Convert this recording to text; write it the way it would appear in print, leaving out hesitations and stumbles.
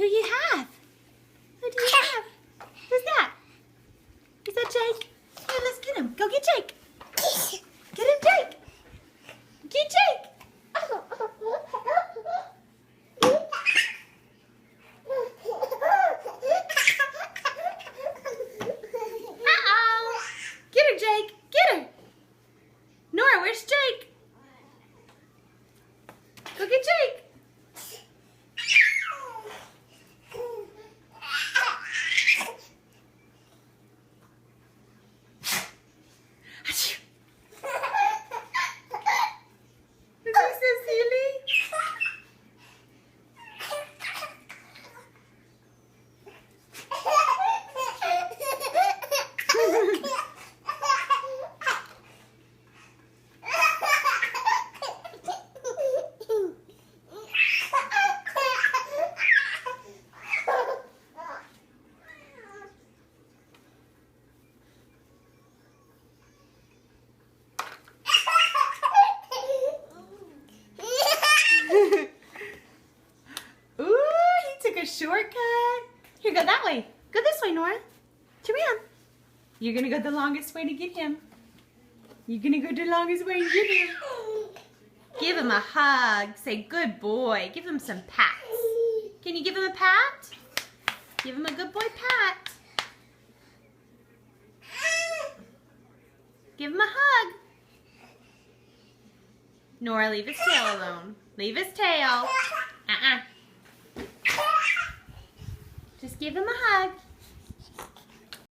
who you have? Who do you have? Who's that? Is that Jake? Here, let's get him. Go get Jake. Get him, Jake. Get Jake. Uh-oh. Get her, Jake. Get her. Nora, where's Jake? Go get Jake. A shortcut. Here, go that way. Go this way, Nora. Turn around. You're gonna go the longest way to get him. You're gonna go the longest way to get him. Give him a hug. Say, good boy. Give him some pats. Can you give him a pat? Give him a good boy pat. Give him a hug. Nora, leave his tail alone. Leave his tail. Just give him a hug.